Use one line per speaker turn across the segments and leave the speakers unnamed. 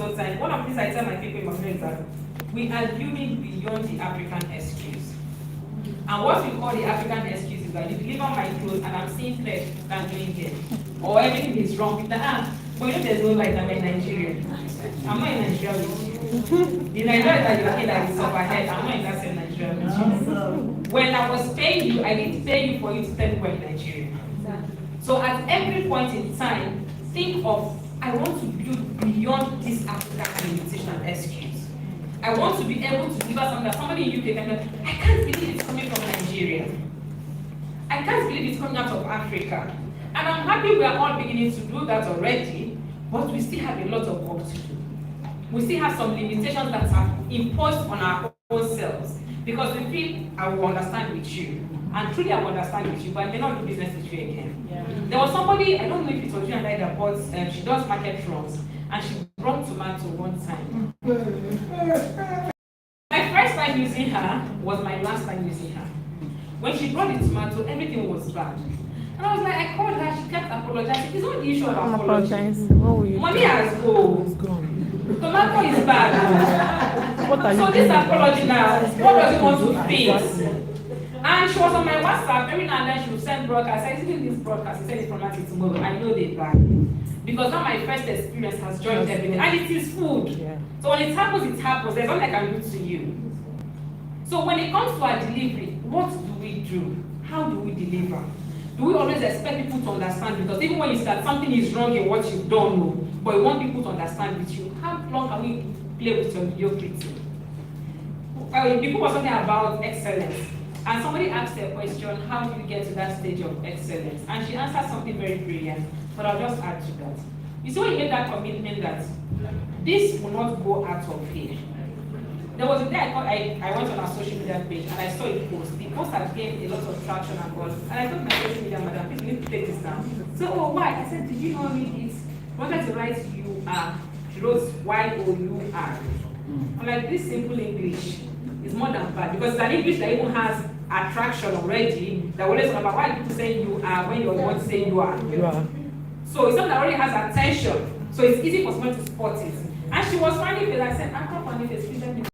so time. One of the things I tell my people in my is that we are viewing beyond the African excuse. And what we call the African excuse is that you deliver my clothes and I'm seeing thread dangling here. Or everything is wrong with that. But you know there's no light, I'm in Nigeria. I'm not in Nigeria with you. The Nigeria that you're looking at is overhead. I'm not in that same Nigeria with you. When I was paying you, I didn't pay you for you to tell me we're in Nigeria. So at every point in time, think of, I want to build beyond this African limitation and excuse. I want to be able to deliver something that somebody in UK can go, I can't believe it's coming from Nigeria. I can't believe it's coming out of Africa. And I'm happy we are all beginning to do that already, but we still have a lot of work to do. We still have some limitations that are imposed on our own selves because we feel I will understand with you. And truly I will understand with you, but I may not do business with you again. Yeah. There was somebody, I don't know if it was you and I that bought, she does market runs, and she brought tomato one time. My first time using her was my last time using her. When she brought the tomato, everything was bad. And I was like, I called her, she kept apologizing. It's not the issue of apology. Money has gone. Tomato is bad. So this apology now, what does it want to fix? And she was on my WhatsApp, every now and then she would send broadcast. I said, isn't this broadcast? She said it's from Matthew tomorrow. I know they buy. Because now my first experience has joined everything. And it is food. Yeah. So when it happens, it happens. There's nothing I can do to you. So when it comes to our delivery, what do we do? How do we deliver? Do we always expect people to understand? Because even when you start, something is wrong in what you don't know, but you want people to understand with you. How long can we play with your mediocrity? People were talking about excellence. And somebody asked a question, how do you get to that stage of excellence? And she answered something very brilliant, but I'll just add to that. You see, when you made that commitment that this will not go out of here. There was a day I went on our social media page and I saw a post. The post had gained a lot of traction and all. And I told my social media madam, please you need to take this down. So, oh, why? I said, did you not read it? I wanted to write you are. She wrote Y-O-U-R. I'm like, this simple English is more than bad because it's an English that even has attraction already. That always about why people say you are when your words say you are. So it's something that already has attention. So it's easy for someone to spot it. And she was finding it. I said, I'm not finding it.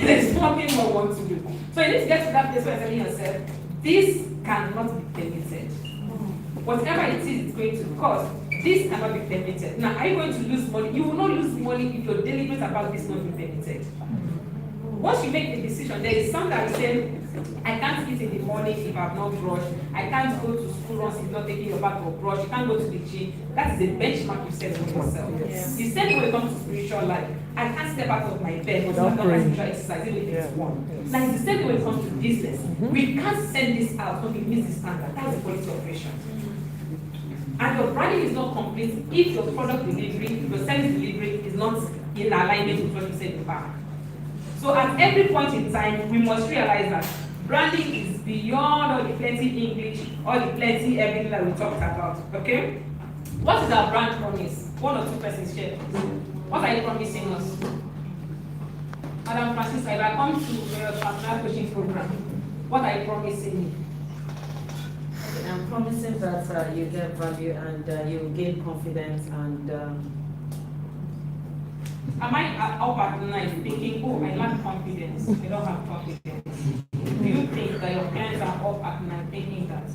There's nothing more want to do. So you need to get to that place where you're telling yourself, this cannot be permitted. Whatever it is it's going to cost, this cannot be permitted. Now, are you going to lose money? You will not lose money if you're deliberate about this not being permitted. Once you make the decision, there is some that will say, I can't eat in the morning if I've not brushed. I can't go to school once you've not taken your bath or brush. You can't go to the gym. That is a benchmark you set for yourself. Yes. The same when it comes to spiritual life. I can't step out of my bed without my spiritual exercise, even if it's one. Yes. Like the same when it comes to business. We can't send this out when we miss the standard. That's the quality operation. And your branding is not complete if your product delivery, your service delivery is not in alignment with what you said in the back. So at every point in time, we must realize that branding is beyond all the plenty English, all the plenty everything that we talked about, okay? What is our brand promise? One or two persons share. What are you promising us? Madam Francisca, if I come to your personal coaching program, what are you promising me?
I'm promising that you get value and you gain confidence and
am I up at night thinking, oh, I lack confidence, I don't have confidence? Do you think that your clients are up at night thinking that?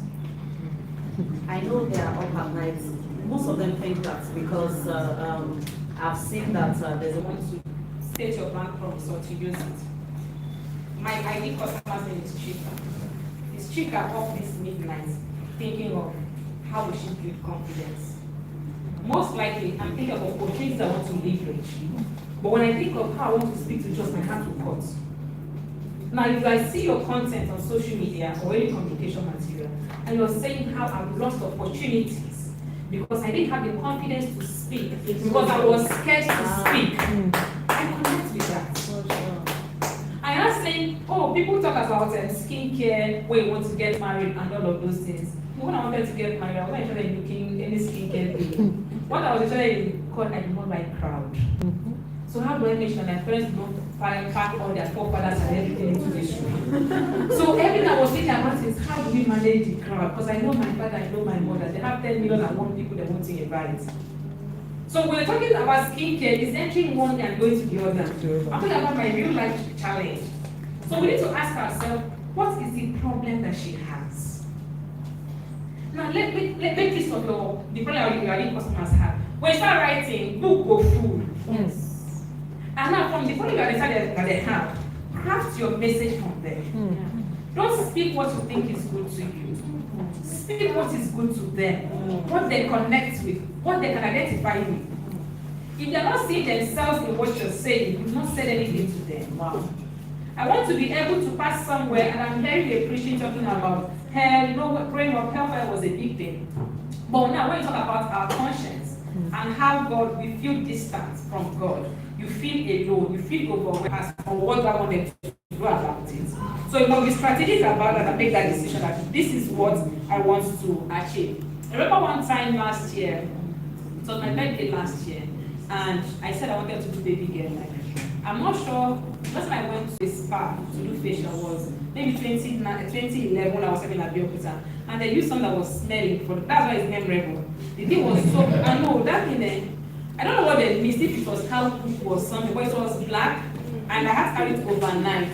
I know they are up at night. Most of them think that because I've seen that there's a
want to state your brand promise or to use it. My ID customer's name is Chika. Is Chika up this midnight thinking of how we should build confidence? Most likely, I'm thinking of opportunities I want to leverage. But when I think of how I want to speak to just my hand to cut. Now, if I see your content on social media or any communication material, and you're saying how I've lost opportunities because I didn't have the confidence to speak, because I was scared to speak, I connect with that. I'm not saying, oh, people talk about skincare, where you want to get married and all of those things. When I wanted to get married, I wasn't actually looking any skincare thing. What I was actually called, I did not like crowd. So how do I make sure that my parents do not pack all their forefathers and everything into this room? So everything I was thinking about is how do we manage the crowd? Because I know my father, I know my mother. They have 10 million and 1 people they want to invite. So when we're talking about skincare, it's entering one and going to the other. I'm talking about my real life challenge. So we need to ask ourselves, what is the problem that she has? Now let this of the problem your customers have. When you start writing, book or food.
Yes.
And now from the problem that they have, craft your message from there. Don't speak what you think is good to you. Speak what is good to them, what they connect with, what they can identify with. If they're not seeing themselves in what you're saying, you've not said anything to them. Wow. I want to be able to pass somewhere, and I'm very appreciative talking about hair. You know what, growing up, hellfire was a big thing. But now when you talk about our conscience and how God, we feel distant from God, you feel alone, you feel overwhelmed on what God wanted to do about it. So you must be strategic about that and make that decision that this is what I want to achieve. I remember one time last year, it was my birthday last year, and I said I wanted to do baby girl hair. I'm not sure, last time I went to a spa to do facial was maybe 2011 when I was having a Biopita, and they used something that was smelling, that's why it's named Rebel. The thing was so, I know, that thing, I don't know what they missed, if it was how quick was something, but it was black, and I had to carry it overnight.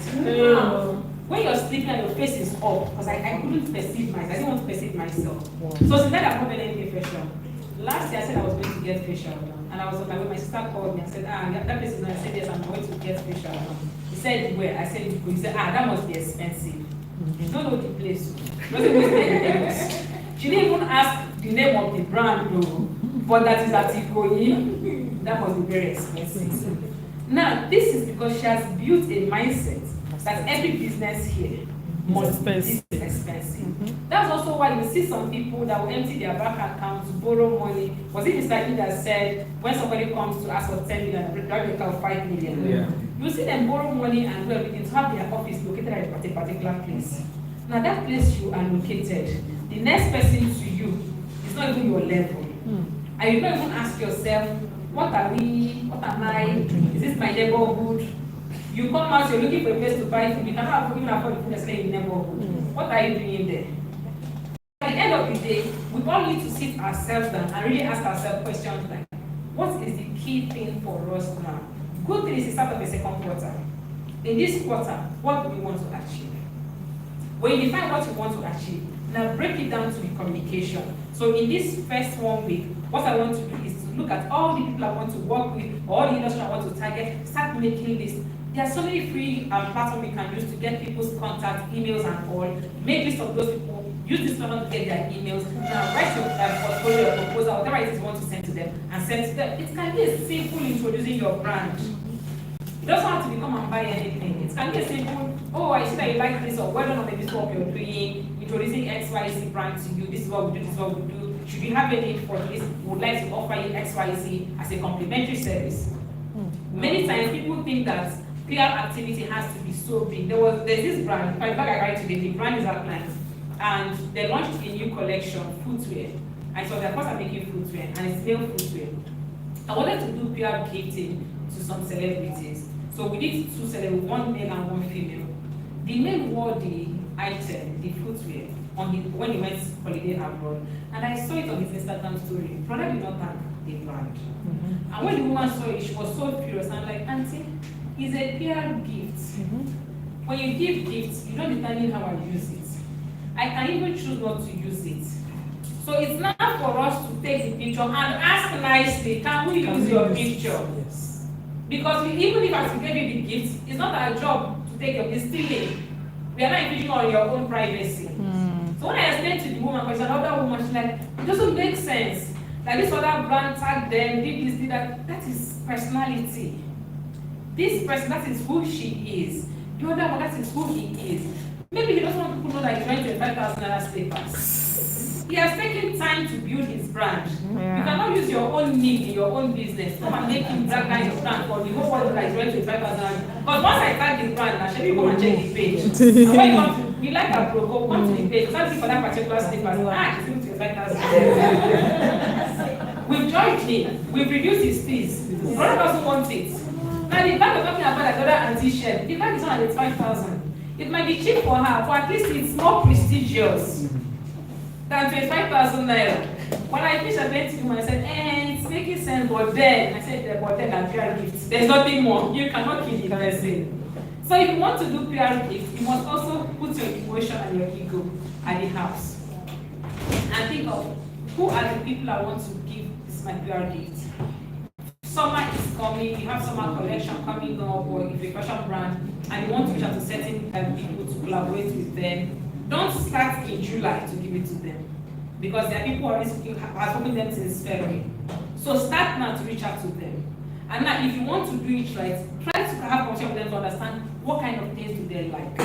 When you're sleeping and your face is up, because I couldn't perceive myself, I didn't want to perceive myself. So since then I've not been any facial. Last year I said I was going to get facial done, and I was on my way. My sister called me and said, that place is not. I said, yes, I'm going to get facial done. He said, where? I said, he said, that must be expensive. You don't know the place. She didn't even ask the name of the brand though, but that is at Ikoyi. That must be very expensive. Now, this is because she has built a mindset that every business here must be expensive. That's also why you see some people that will empty their bank account to borrow money. Was it Mr. King that said when somebody comes to ask for 10 million, they account 5 million? Yeah. You see them borrow money and do everything to have their office located at a particular place. Now that place you are located, the next person to you is not even your level. And you don't even ask yourself, what am I? Is this my neighborhood? You come out, you're looking for a place to buy food, you cannot even afford the food that's in the neighborhood. What are you doing there? At the end of the day, we all need to sit ourselves down and really ask ourselves questions like, what is the key thing for us now? Good thing is the start of the second quarter. In this quarter, what do we want to achieve? When you define what you want to achieve, now break it down to the communication. So in this first 1 week, what I want to do is to look at all the people I want to work with, or all the industry I want to target, start making lists. There are so many free platforms we can use to get people's contact, emails and all. Make list of those people, use this number to get their emails, now write your portfolio or proposal, whatever it is you want to send to them, and send to them. It can be a simple introducing your brand. It doesn't have to become and buy anything. It can be a simple, oh, I see that you like this, or well done on the business work you're doing, introducing XYZ brand to you, this is what we do, this is what we do. Should you have a need for this, we would like to offer you XYZ as a complimentary service. Many times people think that PR activity has to be so big. There's this brand, in fact I write today, the brand is outlined, and they launched a new collection, footwear. And so they're first are making footwear, and it's male footwear. I wanted to do PR gifting to some celebrities. So we did 2 celebrities, 1 male and 1 female. The male wore the item, the footwear, when he went holiday abroad. And I saw it on his Instagram story. Brother did not thank the brand. And when the woman saw it, she was so furious. I'm like, Auntie, it's a PR gift. When you give gifts, you don't determine how I use it. I can even choose not to use it. So it's not for us to take the picture and ask nicely, can we use your picture? Yes. Because even if I gave you the gift, it's not our job to take your gift. Stealing. We are not infringing on your own privacy. So when I explained to the woman, because another woman, she's like, it doesn't make sense. Like this other brand tagged them, did this, did that. That is personality. This person, that is who she is. The other one, that is who he is. Maybe he doesn't want people to know that he's wearing 25,000 slippers. He has taken time to build his brand. Yeah. You cannot use your own need in your own business. Come and make him drag down his brand for the whole world that he's wearing 25,000. Because once I tag his brand, I should be go and check his page. And when you come to, you like that progo, come to the page, start looking for that particular slippers. He's doing 25,000. We've joined him. We've reduced his fees. The brother doesn't want it. Now the bag we're talking about that other auntie shared, the bag is not at 5,000. It might be cheap for her, but at least it's more prestigious than 25,000 naira. When I finished, I went to him and I said, making sense, but then I said, but then I'm PR gifts. There's nothing more. You cannot kill the person. So if you want to do PR gifts, you must also put your emotion and your ego at the house. And think of who are the people I want to give this my PR gift. Summer is coming, you have summer collection coming up, or if you're a fashion brand and you want to reach out to certain people to collaborate with them, don't start in July to give it to them. Because there are people who are hoping them since February. So start now to reach out to them. And now if you want to do it right, try to have conversation with them to understand what kind of things do they like.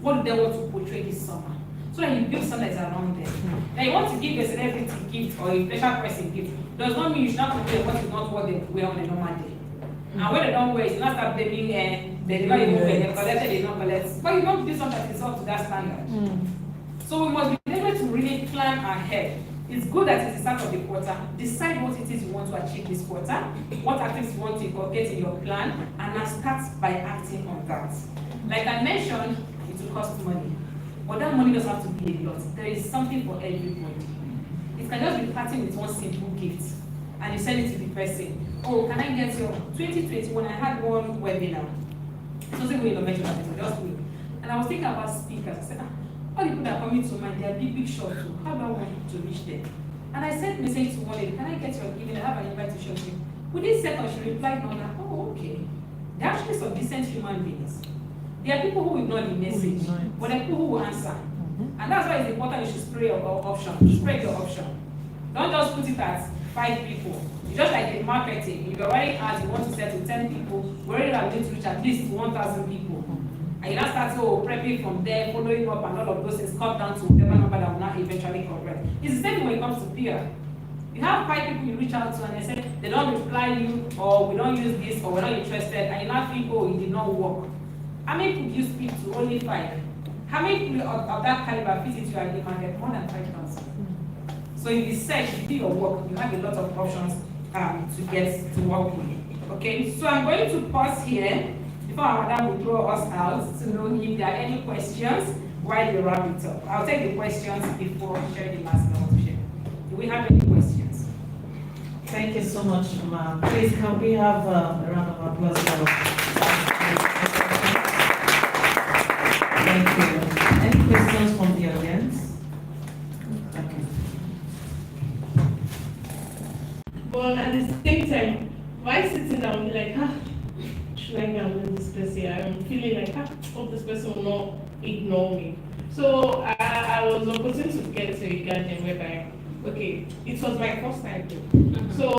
What do they want to portray this summer? So that you build something that's around them. Now you want to give a celebrity gift or a special person gift, does not mean you should not compare what is not what they wear on a normal day. And when they don't wear it, you not start blaming they did not even wear, they collected, they don't collect. But you don't do something that is up to that standard. So we must be able to really plan ahead. It's good that it's the start of the quarter. Decide what it is you want to achieve this quarter, what activities you want to incorporate in your plan, and now start by acting on that. Like I mentioned, it will cost money. But that money doesn't have to be a lot. There is something for everybody. It can just be starting with one simple gift, and you send it to the person. Oh, can I get your 2021? I had one webinar. It wasn't going to mention that, it was just me. And I was thinking about speakers. I said, all the people that are coming to mind, they are big shots too. How do I want to reach them? And I sent message to one lady, can I get your giving? I have an invite to show you. Within seconds, she replied, no, oh, okay. There are actually some decent human beings. There are people who ignore the message, but there are people who will answer. And that's why it's important you should spray your option. Spread your option. Don't just put it at 5 people. It's just like in marketing. If you're already ads, you want to sell to 10 people, we're already going to reach at least 1,000 people. And you now start prepping from there, following up, and all of those things cut down to whatever number that will not eventually correct. It's the same thing when it comes to PR. You have 5 people you reach out to and they say they don't reply you, or we don't use this, or we're not interested, and you now think, oh, it did not work. How many people you speak to? Only 5. How many people of that caliber fit into your idea market? More than 5,000. So in the search, if you do your work, you have a lot of options to get to work with. Okay, so I'm going to pause here before our madam will throw us out to know if there are any questions while we wrap it up. I'll take the questions before sharing the last note. Do we have any questions?
Thank you so much, ma'am. Please, can we have a round of applause for Thank you. Any questions from the audience? Okay.
But at the same time, why sitting down like, should I go with this person? I'm feeling like, hope this person will not ignore me. So I was opposing to get to a garden whereby, okay, it was my first time. So